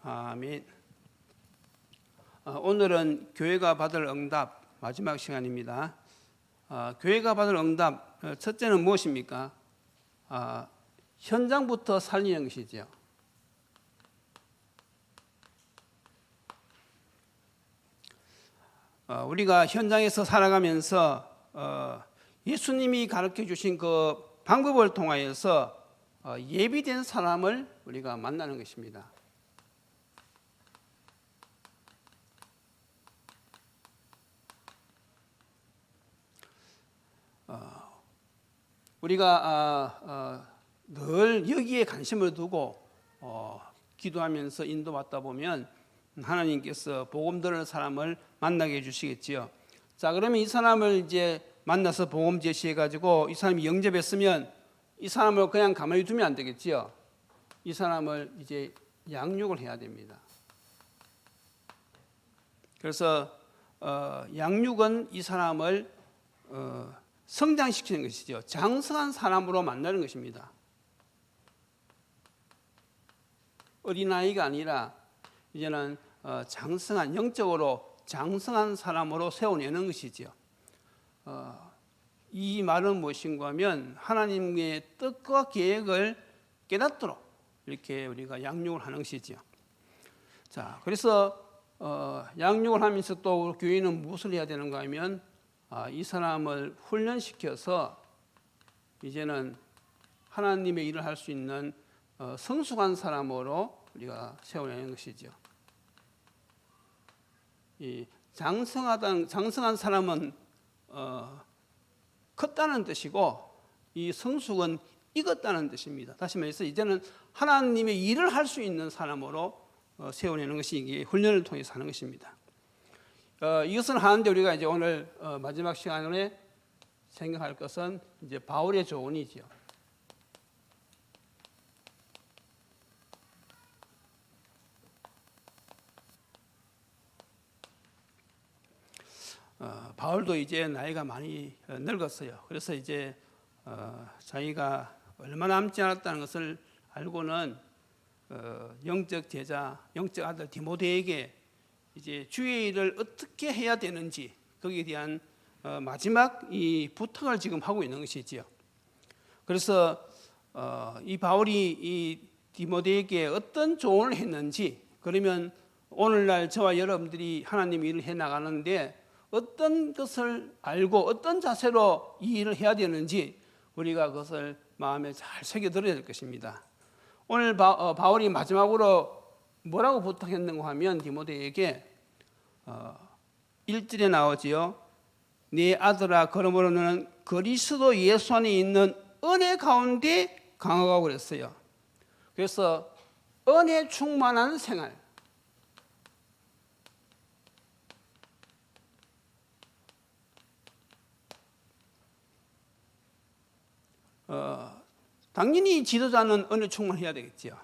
아멘. 오늘은 교회가 받을 응답 마지막 시간입니다. 교회가 받을 응답 첫째는 무엇입니까? 현장부터 살리는 것이죠. 우리가 현장에서 살아가면서 예수님이 가르쳐 주신 그 방법을 통하여서 예비된 사람을 우리가 만나는 것입니다. 우리가 늘 여기에 관심을 두고 기도하면서 인도받다 보면 하나님께서 복음 들을 사람을 만나게 해주시겠지요. 자, 그러면 이 사람을 이제 만나서 복음 제시해 가지고 이 사람이 영접했으면 이 사람을 그냥 가만히 두면 안 되겠지요. 이 사람을 이제 양육을 해야 됩니다. 그래서 양육은 이 사람을 성장시키는 것이죠. 장성한 사람으로 만나는 것입니다. 어린아이가 아니라 이제는 장성한, 영적으로 장성한 사람으로 세워내는 것이죠. 이 말은 무엇인가 하면 하나님의 뜻과 계획을 깨닫도록 이렇게 우리가 양육을 하는 것이죠. 자, 그래서 양육을 하면서 또 우리 교회는 무엇을 해야 되는가 하면 이 사람을 훈련시켜서 이제는 하나님의 일을 할 수 있는 성숙한 사람으로 우리가 세워내는 것이죠. 이 장성한 사람은 컸다는 뜻이고 이 성숙은 익었다는 뜻입니다. 다시 말해서 이제는 하나님의 일을 할 수 있는 사람으로 세워내는 것이 이게 훈련을 통해서 하는 것입니다. 이것을 하는데 우리가 이제 오늘 마지막 시간에 생각할 것은 이제 바울의 조언이지요. 바울도 이제 나이가 많이 늙었어요. 그래서 이제 자기가 얼마 남지 않았다는 것을 알고는 영적 제자, 영적 아들 디모데에게 이제 주의 일을 어떻게 해야 되는지 거기에 대한 마지막 이 부탁을 지금 하고 있는 것이지요. 그래서 이 바울이 이 디모데에게 어떤 조언을 했는지, 그러면 오늘날 저와 여러분들이 하나님 일을 해 나가는데 어떤 것을 알고 어떤 자세로 이 일을 해야 되는지 우리가 그것을 마음에 잘 새겨들어야 될 것입니다. 오늘 바울이 마지막으로 뭐라고 부탁했는가 하면 디모데에게 1절에 나오지요. 네 아들아, 그러므로 너는 그리스도 예수 안에 있는 은혜 가운데 강하고 그랬어요. 그래서 은혜 충만한 생활, 당연히 지도자는 은혜 충만해야 되겠죠.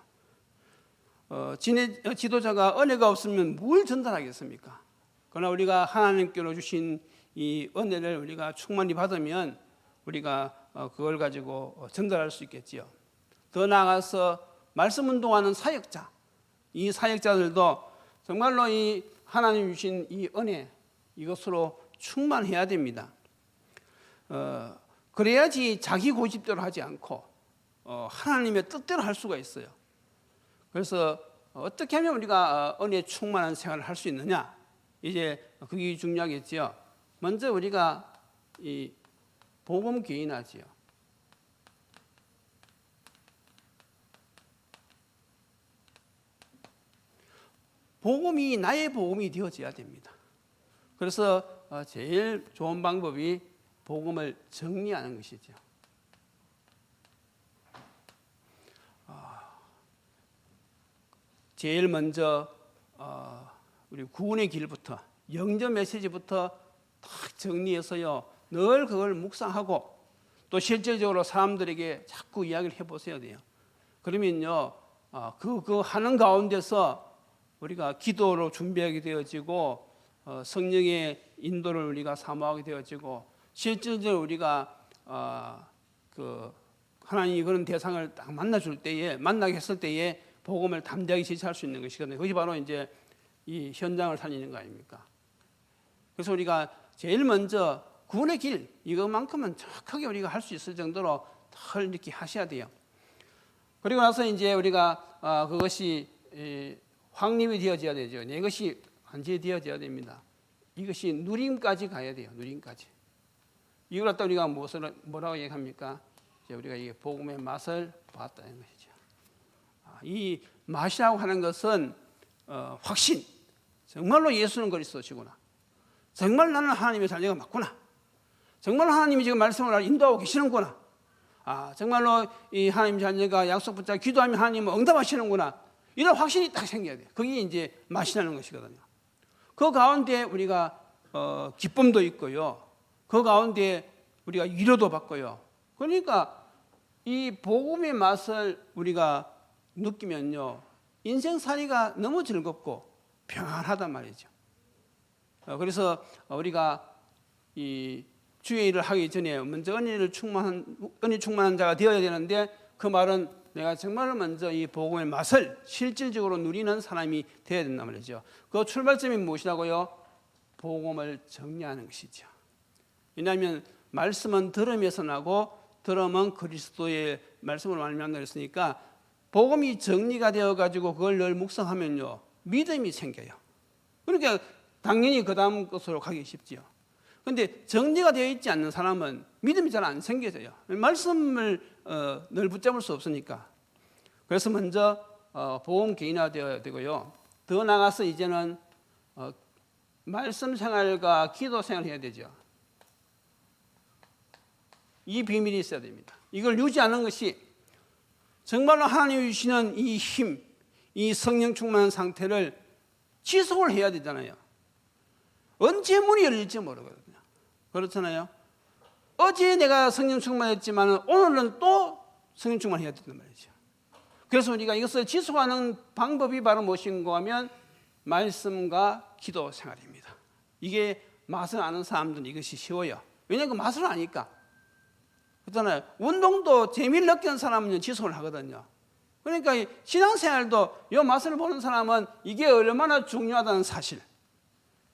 지도자가 은혜가 없으면 뭘 전달하겠습니까? 그러나 우리가 하나님께로 주신 이 은혜를 우리가 충만히 받으면 우리가 그걸 가지고 전달할 수 있겠지요. 더 나아가서 말씀 운동하는 사역자, 이 사역자들도 정말로 이 하나님 주신 이 은혜, 이것으로 충만해야 됩니다. 그래야지 자기 고집대로 하지 않고 하나님의 뜻대로 할 수가 있어요. 그래서 어떻게 하면 우리가 은혜 충만한 생활을 할 수 있느냐? 이제 그게 중요하겠지요. 먼저 우리가 이 복음 개인하지요. 복음이 나의 복음이 되어져야 됩니다. 그래서 제일 좋은 방법이 복음을 정리하는 것이죠. 제일 먼저 우리 구원의 길부터, 영접 메시지부터 딱 정리해서요, 늘 그걸 묵상하고 또 실질적으로 사람들에게 자꾸 이야기를 해보셔야 돼요. 그러면요, 그 하는 가운데서 우리가 기도로 준비하게 되어지고 성령의 인도를 우리가 사모하게 되어지고 실질적으로 우리가 하나님이 그런 대상을 딱 만나게 했을 때에 복음을 담대하게 제시할 수 있는 것이거든요. 그것이 바로 이제 이 현장을 살리는 거 아닙니까? 그래서 우리가 제일 먼저 구원의 길 이것만큼은 정확하게 우리가 할 수 있을 정도로 덜 이렇게 하셔야 돼요. 그리고 나서 이제 우리가 그것이 확립이 되어져야 되죠. 이것이 완전히 되어져야 됩니다. 이것이 누림까지 가야 돼요. 누림까지. 이걸 갖다 우리가 뭐라고 얘기합니까? 이제 우리가 이 복음의 맛을 보았다는 것이죠. 이 맛이라고 하는 것은 확신. 정말로 예수는 그리스도시구나. 정말 나는 하나님의 자녀가 맞구나. 정말 하나님이 지금 말씀을 인도하고 계시는구나. 정말로 이 하나님 자녀가 약속 붙잡아 기도하면 하나님은 응답하시는구나. 이런 확신이 딱 생겨야 돼요. 그게 이제 맛이라는 것이거든요. 그 가운데 우리가 기쁨도 있고요. 그 가운데 우리가 위로도 받고요. 그러니까 이 복음의 맛을 우리가 느끼면요, 인생살이가 너무 즐겁고 평안하단 말이죠. 그래서 우리가 이 주의 일을 하기 전에 먼저 은혜 충만한 자가 되어야 되는데, 그 말은 내가 정말 먼저 이 복음의 맛을 실질적으로 누리는 사람이 되어야 된단 말이죠. 그 출발점이 무엇이라고요? 복음을 정리하는 것이죠. 왜냐하면 말씀은 들음에서 나고 들음은 그리스도의 말씀으로 말미암는다 그랬으니까, 복음이 정리가 되어가지고 그걸 늘 묵상하면요, 믿음이 생겨요. 그러니까 당연히 그 다음 것으로 가기 쉽지요. 그런데 정리가 되어 있지 않는 사람은 믿음이 잘 안 생겨져요. 말씀을 늘 붙잡을 수 없으니까. 그래서 먼저 복음 개인화되어야 되고요. 더 나아가서 이제는 말씀 생활과 기도 생활을 해야 되죠. 이 비밀이 있어야 됩니다. 이걸 유지하는 것이 정말로 하나님이 주시는 이 힘, 이 성령 충만한 상태를 지속을 해야 되잖아요. 언제 문이 열릴지 모르거든요. 그렇잖아요. 어제 내가 성령 충만했지만 오늘은 또 성령 충만해야 된단 말이죠. 그래서 우리가 이것을 지속하는 방법이 바로 무엇인가 하면 말씀과 기도 생활입니다. 이게 맛을 아는 사람들은 이것이 쉬워요. 왜냐하면 그 맛을 아니까. 그렇잖아요. 운동도 재미를 느끼는 사람은 지속을 하거든요. 그러니까 신앙생활도 이 맛을 보는 사람은 이게 얼마나 중요하다는 사실.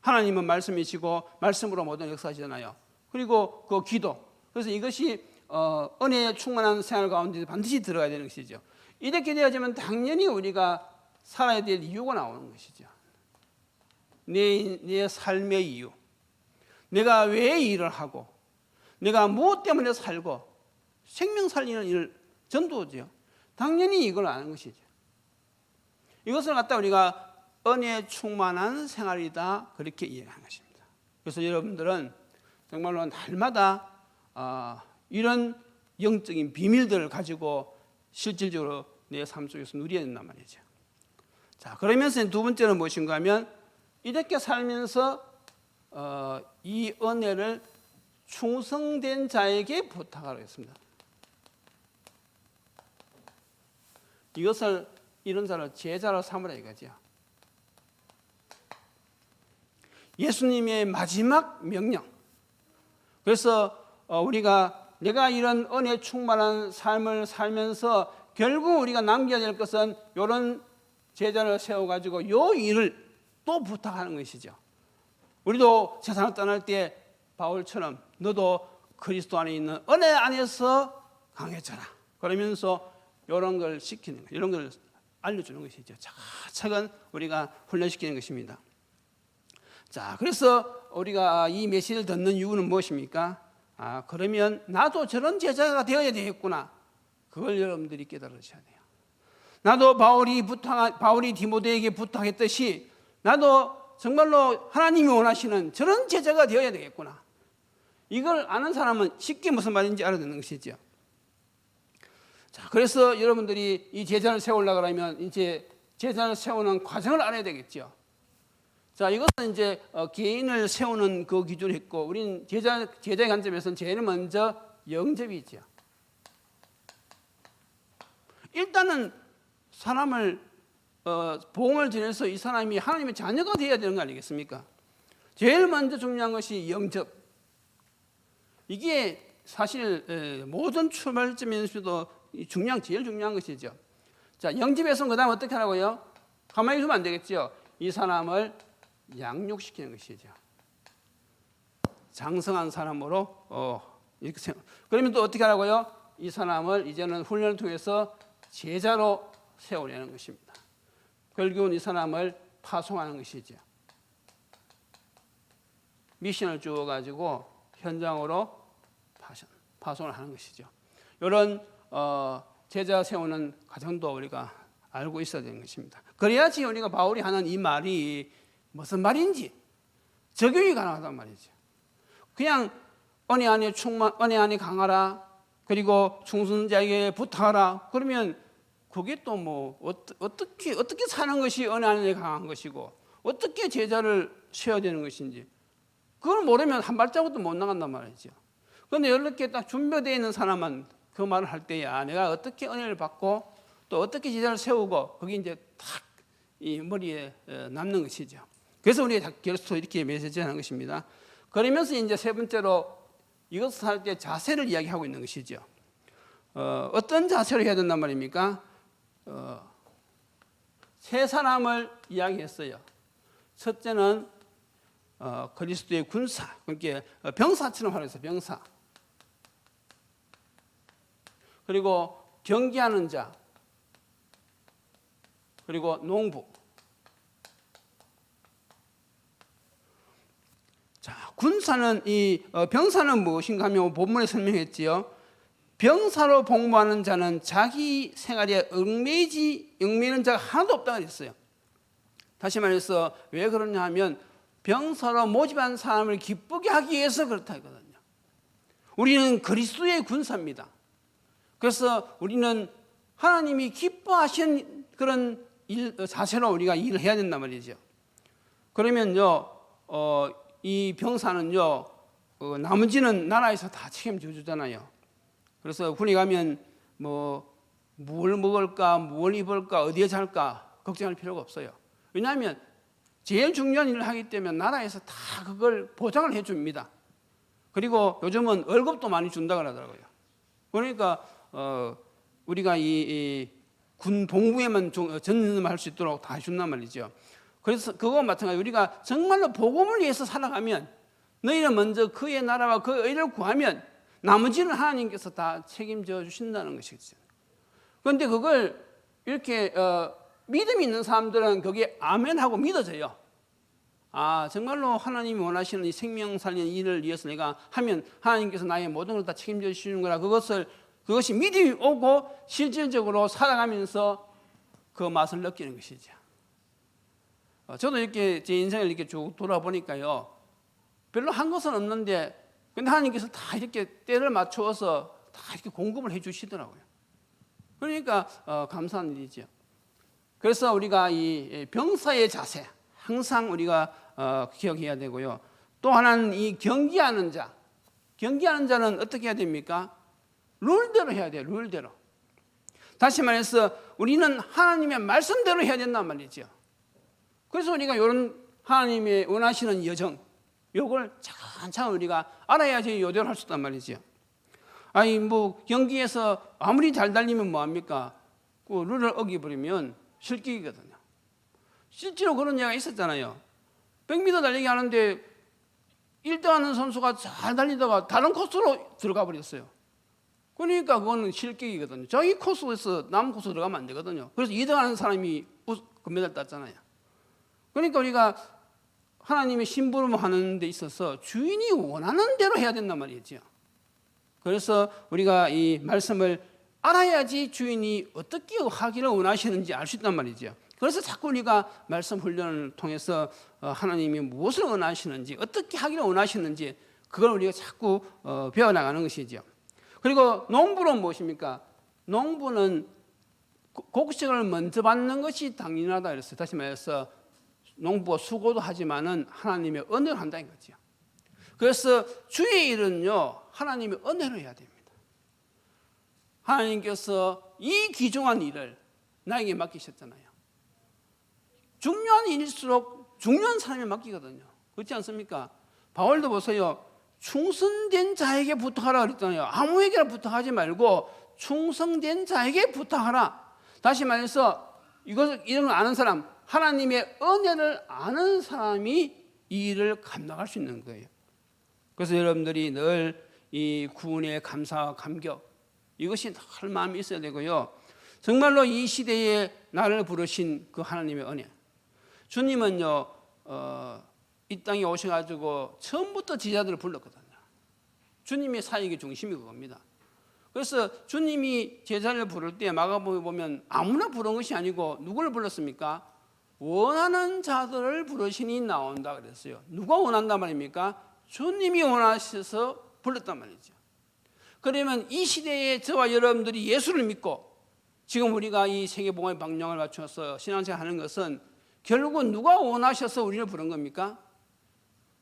하나님은 말씀이시고 말씀으로 모든 역사하시잖아요. 그리고 그 기도. 그래서 이것이 은혜에 충만한 생활 가운데 반드시 들어가야 되는 것이죠. 이렇게 되어지면 당연히 우리가 살아야 될 이유가 나오는 것이죠. 내 삶의 이유. 내가 왜 일을 하고, 내가 무엇 때문에 살고, 생명 살리는 일, 전도죠. 당연히 이걸 아는 것이죠. 이것을 갖다 우리가 은혜에 충만한 생활이다, 그렇게 이해하는 것입니다. 그래서 여러분들은 정말로 날마다 이런 영적인 비밀들을 가지고 실질적으로 내 삶 속에서 누려야 된단 말이죠. 자, 그러면서 두 번째는 무엇인가 하면 이렇게 살면서 이 은혜를 충성된 자에게 부탁하라고 했습니다. 이것을 이런 자를 제자로 삼으라 이거죠. 예수님의 마지막 명령. 그래서 우리가 내가 이런 은혜 충만한 삶을 살면서 결국 우리가 남겨야 될 것은 이런 제자를 세워가지고 이 일을 또 부탁하는 것이죠. 우리도 세상을 떠날 때 바울처럼 너도 그리스도 안에 있는 은혜 안에서 강해져라. 그러면서 이런 걸 시키는 거예요. 이런 걸 알려주는 것이죠. 차근차근 우리가 훈련시키는 것입니다. 자, 그래서 우리가 이 메시지를 듣는 이유는 무엇입니까? 그러면 나도 저런 제자가 되어야 되겠구나. 그걸 여러분들이 깨달으셔야 돼요. 나도 바울이 디모데에게 부탁했듯이 나도 정말로 하나님이 원하시는 저런 제자가 되어야 되겠구나. 이걸 아는 사람은 쉽게 무슨 말인지 알아듣는 것이죠. 자, 그래서 여러분들이 이 제자를 세우려고 하면 이제 제자를 세우는 과정을 알아야 되겠죠. 자, 이것은 이제 개인을 세우는 그 기준을 했고, 우리는 제자의 관점에서는 제일 먼저 영접이죠. 일단은 사람을 복음을 전해서 이 사람이 하나님의 자녀가 되어야 되는 거 아니겠습니까? 제일 먼저 중요한 것이 영접. 이게 사실 모든 출발점에서도 제일 중요한 것이죠. 자, 영집했으면 그 다음 어떻게 하라고요? 가만히 있으면 안 되겠죠. 이 사람을 양육시키는 것이죠. 장성한 사람으로 이렇게 그러면 또 어떻게 하라고요? 이 사람을 이제는 훈련을 통해서 제자로 세우려는 것입니다. 결국은 이 사람을 파송하는 것이죠. 미션을 주어가지고 현장으로 파송을 하는 것이죠. 이런 제자 세우는 과정도 우리가 알고 있어야 되는 것입니다. 그래야지 우리가 바울이 하는 이 말이 무슨 말인지 적용이 가능하단 말이죠. 그냥 은혜 안에 강하라, 그리고 충성자에게 부탁하라. 그러면 그게 또 뭐 어떻게 사는 것이 은혜 안에 강한 것이고 어떻게 제자를 세워야 되는 것인지 그걸 모르면 한 발자국도 못 나간단 말이죠. 그런데 이렇게 딱 준비되어 있는 사람은 그 말을 할 때야 내가 어떻게 은혜를 받고 또 어떻게 제자를 세우고 그게 이제 탁 이 머리에 남는 것이죠. 그래서 우리가 계속 이렇게 메시지하는 것입니다. 그러면서 이제 세 번째로 이것을 할 때 자세를 이야기하고 있는 것이죠. 어떤 자세로 해야 된단 말입니까? 세 사람을 이야기했어요. 첫째는 그리스도의 군사, 그러니까 병사처럼 하려서 병사. 그리고 경계하는 자, 그리고 농부. 자, 군사는 병사는 무엇인가 하면 본문에 설명했지요. 병사로 복무하는 자는 자기 생활에 얽매이는 자가 하나도 없다고 그랬어요. 다시 말해서 왜 그러냐 하면 병사로 모집한 사람을 기쁘게 하기 위해서 그렇다 했거든요. 우리는 그리스도의 군사입니다. 그래서 우리는 하나님이 기뻐하신 그런 자세로 우리가 일을 해야 된단 말이죠. 그러면요, 이 병사는요, 나머지는 나라에서 다 책임져 주잖아요. 그래서 군에 가면 뭐 뭘 먹을까, 뭘 입을까, 어디에 잘까 걱정할 필요가 없어요. 왜냐하면 제일 중요한 일을 하기 때문에 나라에서 다 그걸 보장을 해줍니다. 그리고 요즘은 월급도 많이 준다고 하더라고요. 그러니까 우리가 이 군 복무에만 전념할 수 있도록 다 해준단 말이죠. 그래서 그거 마찬가지 우리가 정말로 복음을 위해서 살아가면 너희는 먼저 그의 나라와 그 의를 구하면 나머지는 하나님께서 다 책임져 주신다는 것이죠. 그런데 그걸 이렇게 믿음이 있는 사람들은 거기에 아멘하고 믿어져요. 아, 정말로 하나님이 원하시는 이 생명 살리는 일을 위해서 내가 하면 하나님께서 나의 모든 걸 다 책임져 주시는 거라 그것이 믿음이 오고 실질적으로 살아가면서 그 맛을 느끼는 것이죠. 저도 이렇게 제 인생을 이렇게 쭉 돌아보니까요, 별로 한 것은 없는데 근데 하나님께서 다 이렇게 때를 맞추어서 다 이렇게 공급을 해 주시더라고요. 그러니까 감사한 일이죠. 그래서 우리가 이 병사의 자세 항상 우리가 기억해야 되고요. 또 하나는 이 경계하는 자는 어떻게 해야 됩니까? 룰대로 해야 돼요. 룰대로. 다시 말해서 우리는 하나님의 말씀대로 해야 된단 말이죠. 그래서 우리가 이런 하나님의 원하시는 여정 이걸 차근차근 우리가 알아야지 요대로 할 수 있단 말이죠. 아니 뭐 경기에서 아무리 잘 달리면 뭐합니까? 그 룰을 어기버리면 실격이거든요. 실제로 그런 얘기가 있었잖아요. 100m 달리기 하는데 1등하는 선수가 잘 달리다가 다른 코스로 들어가 버렸어요. 그러니까 그거는 실격이거든요. 자기 코스에서 남 코스 들어가면 안 되거든요. 그래서 2등하는 사람이 금메달 땄잖아요. 그러니까 우리가 하나님의 심부름하는 데 있어서 주인이 원하는 대로 해야 된단 말이죠. 그래서 우리가 이 말씀을 알아야지 주인이 어떻게 하기를 원하시는지 알 수 있단 말이죠. 그래서 자꾸 우리가 말씀 훈련을 통해서 하나님이 무엇을 원하시는지 어떻게 하기를 원하시는지 그걸 우리가 자꾸 배워나가는 것이죠. 그리고 농부는 무엇입니까? 농부는 곡식을 먼저 받는 것이 당연하다 그랬어요. 다시 말해서 농부가 수고도 하지만은 하나님의 은혜를 한다는 거죠. 그래서 주의 일은요 하나님의 은혜로 해야 됩니다. 하나님께서 이 귀중한 일을 나에게 맡기셨잖아요. 중요한 일일수록 중요한 사람이 맡기거든요. 그렇지 않습니까? 바울도 보세요. 충성된 자에게 부탁하라 그랬잖아요. 아무에게나 부탁하지 말고 충성된 자에게 부탁하라. 다시 말해서 이런 걸 아는 사람, 하나님의 은혜를 아는 사람이 이 일을 감당할 수 있는 거예요. 그래서 여러분들이 늘 이 구원의 감사와 감격, 이것이 늘 마음에 있어야 되고요. 정말로 이 시대에 나를 부르신 그 하나님의 은혜. 주님은요, 이 땅에 오셔가지고 처음부터 제자들을 불렀거든요. 주님의 사역의 중심이 그겁니다. 그래서 주님이 제자를 부를 때 마가복음에 보면 아무나 부른 것이 아니고 누구를 불렀습니까? 원하는 자들을 부르시니 나온다 그랬어요. 누가 원한단 말입니까? 주님이 원하셔서 불렀단 말이죠. 그러면 이 시대에 저와 여러분들이 예수를 믿고 지금 우리가 이 세계복음의 방향을 맞춰서 신앙생활 하는 것은 결국은 누가 원하셔서 우리를 부른 겁니까?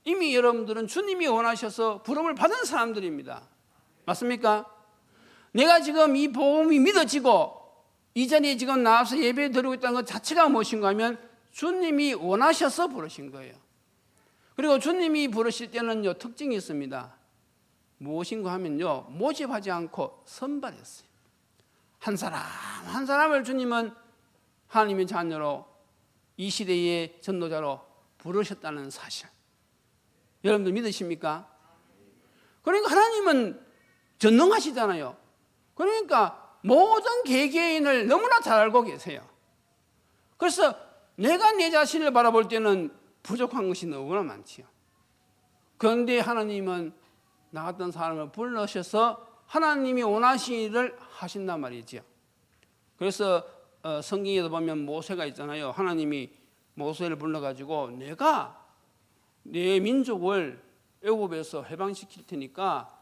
이미 여러분들은 주님이 원하셔서 부름을 받은 사람들입니다. 맞습니까? 내가 지금 이 복음이 믿어지고 이 자리에 지금 나와서 예배 드리고 있다는 것 자체가 무엇인가 하면 주님이 원하셔서 부르신 거예요. 그리고 주님이 부르실 때는요, 특징이 있습니다. 무엇인가 하면요, 모집하지 않고 선발했어요. 한 사람 한 사람을 주님은 하나님의 자녀로 이 시대의 전도자로 부르셨다는 사실, 여러분들 믿으십니까? 그러니까 하나님은 전능하시잖아요. 그러니까 모든 개개인을 너무나 잘 알고 계세요. 그래서 내가 내 자신을 바라볼 때는 부족한 것이 너무나 많지요. 그런데 하나님은 나 같은 사람을 불러셔서 하나님이 원하시는 일을 하신단 말이죠. 그래서 성경에도 보면 모세가 있잖아요. 하나님이 모세를 불러가지고 내가 내 민족을 애굽에서 해방시킬 테니까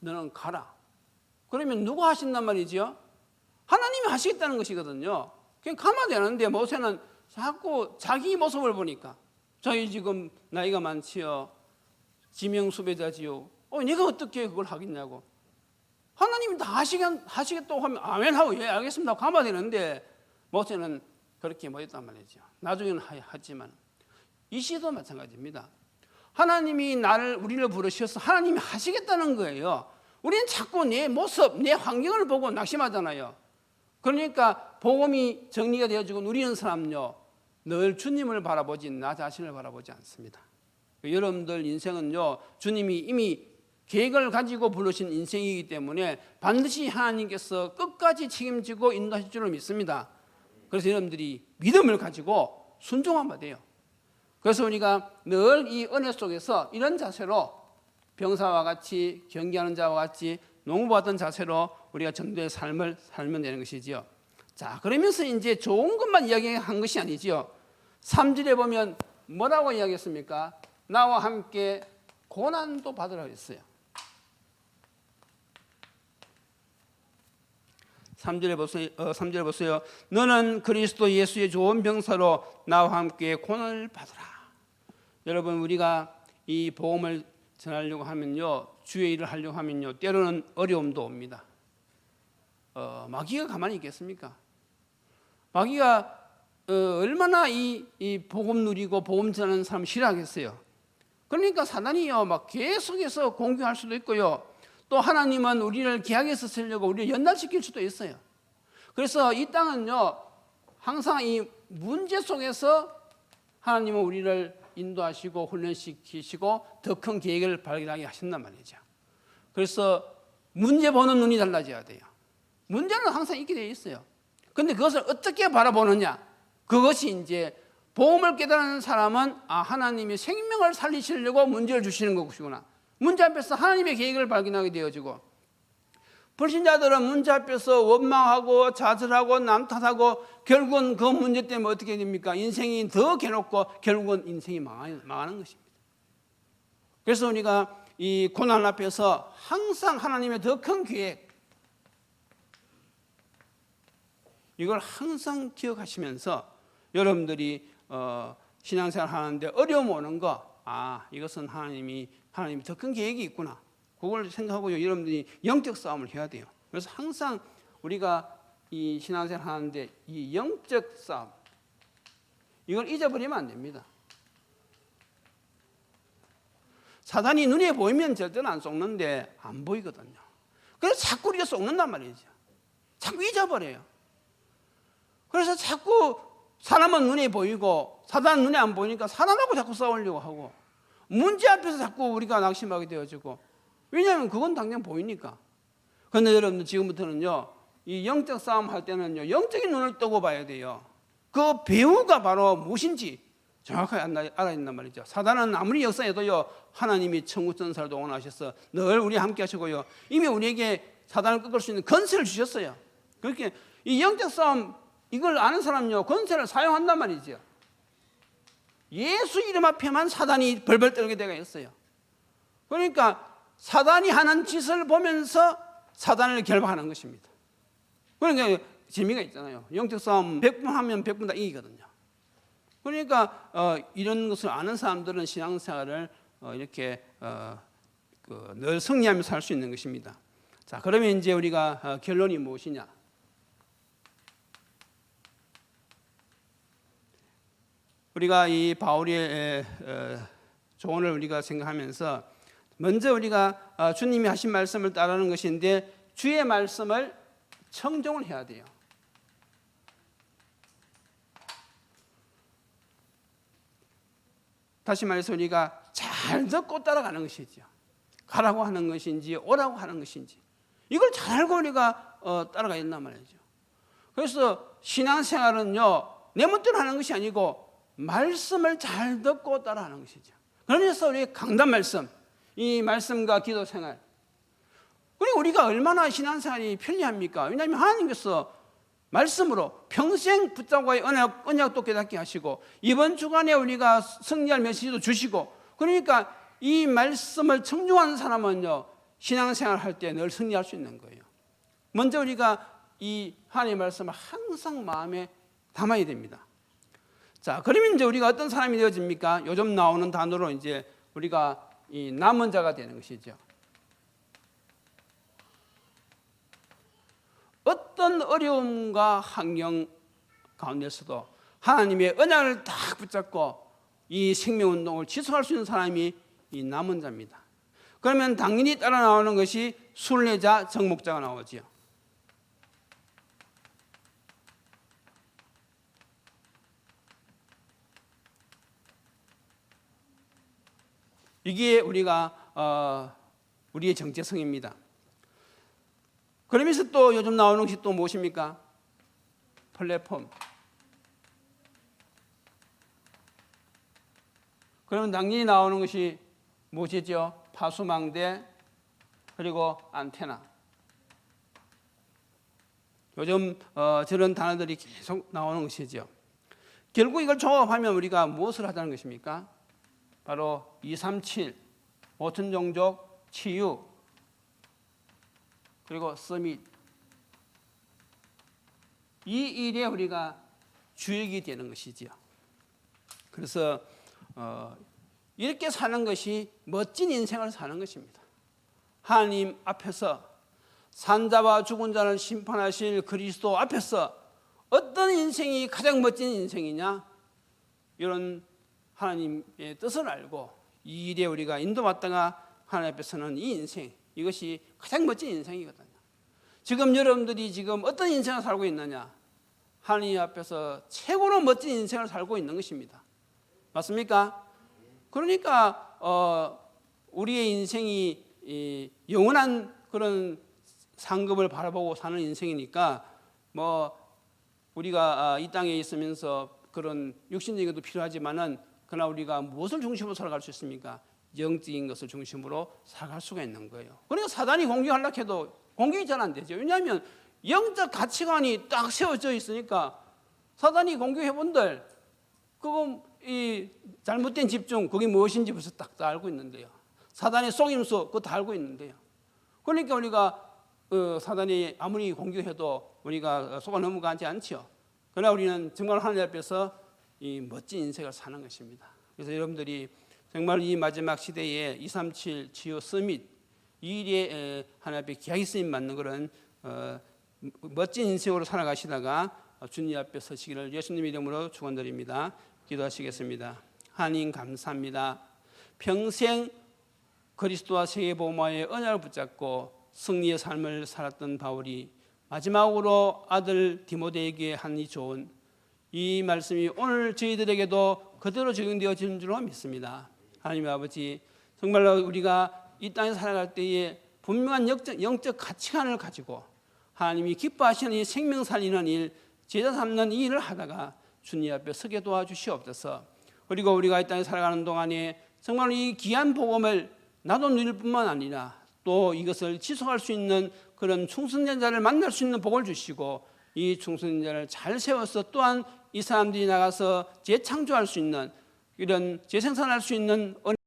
너는 가라. 그러면 누가 하신단 말이죠? 하나님이 하시겠다는 것이거든요. 그냥 가면 되는데 모세는 자꾸 자기 모습을 보니까 저희 지금 나이가 많지요. 지명수배자지요. 내가 어떻게 그걸 하겠냐고. 하나님이 다 하시겠다고 하면 아멘 하고 예 알겠습니다 하고 가면 되는데 모세는 그렇게 못했단 말이죠. 나중에는 하지만 이 시도 마찬가지입니다. 하나님이 우리를 부르셔서 하나님이 하시겠다는 거예요. 우리는 자꾸 내 모습, 내 환경을 보고 낙심하잖아요. 그러니까 복음이 정리가 되어지고 누리는 사람은요, 늘 주님을 바라보지 나 자신을 바라보지 않습니다. 여러분들 인생은요, 주님이 이미 계획을 가지고 부르신 인생이기 때문에 반드시 하나님께서 끝까지 책임지고 인도하실 줄을 믿습니다. 그래서 여러분들이 믿음을 가지고 순종하면 돼요. 그래서 우리가 늘 이 은혜 속에서 이런 자세로 병사와 같이 경계하는 자와 같이 농부하던 자세로 우리가 전도의 삶을 살면 되는 것이지요. 자, 그러면서 이제 좋은 것만 이야기한 것이 아니지요. 3절에 보면 뭐라고 이야기했습니까? 나와 함께 고난도 받으라고 했어요. 3절에 보세요. 너는 그리스도 예수의 좋은 병사로 나와 함께 고난을 받으라. 여러분, 우리가 이 복음을 전하려고 하면요, 주의 일을 하려고 하면요, 때로는 어려움도 옵니다. 마귀가 가만히 있겠습니까? 마귀가 얼마나 이 복음 누리고 복음 전하는 사람 싫어하겠어요. 그러니까 사단이요, 막 계속해서 공격할 수도 있고요. 또 하나님은 우리를 계약에서 쓰려고 우리를 연단시킬 수도 있어요. 그래서 이 땅은요, 항상 이 문제 속에서 하나님은 우리를 인도하시고 훈련시키시고 더 큰 계획을 발견하게 하신단 말이죠. 그래서 문제 보는 눈이 달라져야 돼요. 문제는 항상 있게 되어 있어요. 그런데 그것을 어떻게 바라보느냐, 그것이 이제 복음을 깨달은 사람은 하나님이 생명을 살리시려고 문제를 주시는 것이구나. 문제 앞에서 하나님의 계획을 발견하게 되어지고, 불신자들은 문제 앞에서 원망하고 좌절하고 남탓하고 결국은 그 문제 때문에 어떻게 됩니까? 인생이 더 괴롭고 결국은 인생이 망하는 것입니다. 그래서 우리가 이 고난 앞에서 항상 하나님의 더 큰 계획, 이걸 항상 기억하시면서 여러분들이 신앙생활 하는데 어려움 오는 거, 이것은 하나님이 더 큰 계획이 있구나, 그걸 생각하고 여러분들이 영적 싸움을 해야 돼요. 그래서 항상 우리가 이 신앙생활 하는데 이 영적 싸움, 이걸 잊어버리면 안 됩니다. 사단이 눈에 보이면 절대로 안 속는데 안 보이거든요. 그래서 자꾸 우리가 속는단 말이죠. 자꾸 잊어버려요. 그래서 자꾸 사람은 눈에 보이고 사단은 눈에 안 보이니까 사단하고 자꾸 싸우려고 하고 문제 앞에서 자꾸 우리가 낙심하게 되어지고, 왜냐하면 그건 당장 보이니까. 그런데 여러분들 지금부터는요, 이 영적 싸움 할 때는요, 영적인 눈을 뜨고 봐야 돼요. 그 배후가 바로 무엇인지 정확하게 알아야 된단 말이죠. 사단은 아무리 역사해도요, 하나님이 천국 전사를 동원하셔서 늘 우리 함께 하시고요, 이미 우리에게 사단을 꺾을 수 있는 권세를 주셨어요. 그렇게 이 영적 싸움, 이걸 아는 사람은요, 권세를 사용한단 말이죠. 예수 이름 앞에만 사단이 벌벌 떨게 되어 있어요. 그러니까 사단이 하는 짓을 보면서 사단을 결박하는 것입니다. 그러니까 재미가 있잖아요. 영적 싸움 100분 하면 100분 다 이기거든요. 그러니까 이런 것을 아는 사람들은 신앙생활을 이렇게 늘 승리하면서 할 수 있는 것입니다. 자, 그러면 이제 우리가 결론이 무엇이냐? 우리가 이 바울의 조언을 우리가 생각하면서 먼저 우리가 주님이 하신 말씀을 따르는 것인데, 주의 말씀을 청종을 해야 돼요. 다시 말해서 우리가 잘 듣고 따라가는 것이죠. 가라고 하는 것인지 오라고 하는 것인지 이걸 잘 알고 우리가 따라가야 된단 말이죠. 그래서 신앙생활은요, 내 멋대로 하는 것이 아니고 말씀을 잘 듣고 따라하는 것이죠. 그래서 우리 강단 말씀, 이 말씀과 기도 생활, 그리고 우리가 얼마나 신앙생활이 편리합니까? 왜냐하면 하나님께서 말씀으로 평생 붙잡고의 언약도 깨닫게 하시고, 이번 주간에 우리가 승리할 메시지도 주시고, 그러니까 이 말씀을 청중하는 사람은요, 신앙생활 할 때 늘 승리할 수 있는 거예요. 먼저 우리가 이 하나님의 말씀을 항상 마음에 담아야 됩니다. 자, 그러면 이제 우리가 어떤 사람이 되어집니까? 요즘 나오는 단어로 이제 우리가 이 남은 자가 되는 것이죠. 어떤 어려움과 환경 가운데서도 하나님의 언약을 딱 붙잡고 이 생명운동을 지속할 수 있는 사람이 이 남은 자입니다. 그러면 당연히 따라 나오는 것이 순례자, 정목자가 나오지요. 이게 우리가 우리의 정체성입니다. 그러면서 또 요즘 나오는 것이 또 무엇입니까? 플랫폼. 그러면 당연히 나오는 것이 무엇이죠? 파수망대, 그리고 안테나. 요즘 저런 단어들이 계속 나오는 것이죠. 결국 이걸 종합하면 우리가 무엇을 하자는 것입니까? 바로 237, 5천 종족 치유, 그리고 서밋. 이 일에 우리가 주역이 되는 것이지요. 그래서 이렇게 사는 것이 멋진 인생을 사는 것입니다. 하나님 앞에서 산자와 죽은 자를 심판하실 그리스도 앞에서 어떤 인생이 가장 멋진 인생이냐? 이런 하나님의 뜻을 알고 이 일에 우리가 인도받다가 하나님 앞에서는 이 인생, 이것이 가장 멋진 인생이거든요. 지금 여러분들이 지금 어떤 인생을 살고 있느냐? 하나님 앞에서 최고로 멋진 인생을 살고 있는 것입니다. 맞습니까? 그러니까 우리의 인생이 영원한 그런 상급을 바라보고 사는 인생이니까 뭐 우리가 이 땅에 있으면서 그런 육신적인 것도 필요하지만은 그러나 우리가 무엇을 중심으로 살아갈 수 있습니까? 영적인 것을 중심으로 살아갈 수가 있는 거예요. 그러니까 사단이 공격하려고 해도 공격이 잘 안 되죠. 왜냐하면 영적 가치관이 딱 세워져 있으니까 사단이 공격해본들 그거 이 잘못된 집중, 그게 무엇인지 벌써 딱 다 알고 있는데요. 사단의 속임수 그거 다 알고 있는데요. 그러니까 우리가 사단이 아무리 공격해도 우리가 속아 넘어가지 않죠. 그러나 우리는 정말 하나님 앞에서 이 멋진 인생을 사는 것입니다. 그래서 여러분들이 정말 이 마지막 시대에 237 치유 서밋 이 일에 하나님 앞에 귀하게 쓰임 받는 그런 멋진 인생으로 살아가시다가 주님 앞에 서시기를 예수님 이름으로 축원드립니다. 기도하시겠습니다. 하나님 감사합니다. 평생 그리스도와 세계복음화의 언약을 붙잡고 승리의 삶을 살았던 바울이 마지막으로 아들 디모데에게 한 이 조언, 이 말씀이 오늘 저희들에게도 그대로 적용되어지는 줄로 믿습니다. 하나님 아버지, 정말로 우리가 이 땅에 살아갈 때에 분명한 영적 가치관을 가지고 하나님이 기뻐하시는 이 생명 살리는 일, 제자 삼는 이 일을 하다가 주님 앞에 서게 도와주시옵소서. 그리고 우리가 이 땅에 살아가는 동안에 정말 이 귀한 복음을 나도 누릴 뿐만 아니라 또 이것을 지속할 수 있는 그런 충성자를 만날 수 있는 복을 주시고, 이 충성자를 잘 세워서 또한 이 사람들이 나가서 재창조할 수 있는, 이런 재생산할 수 있는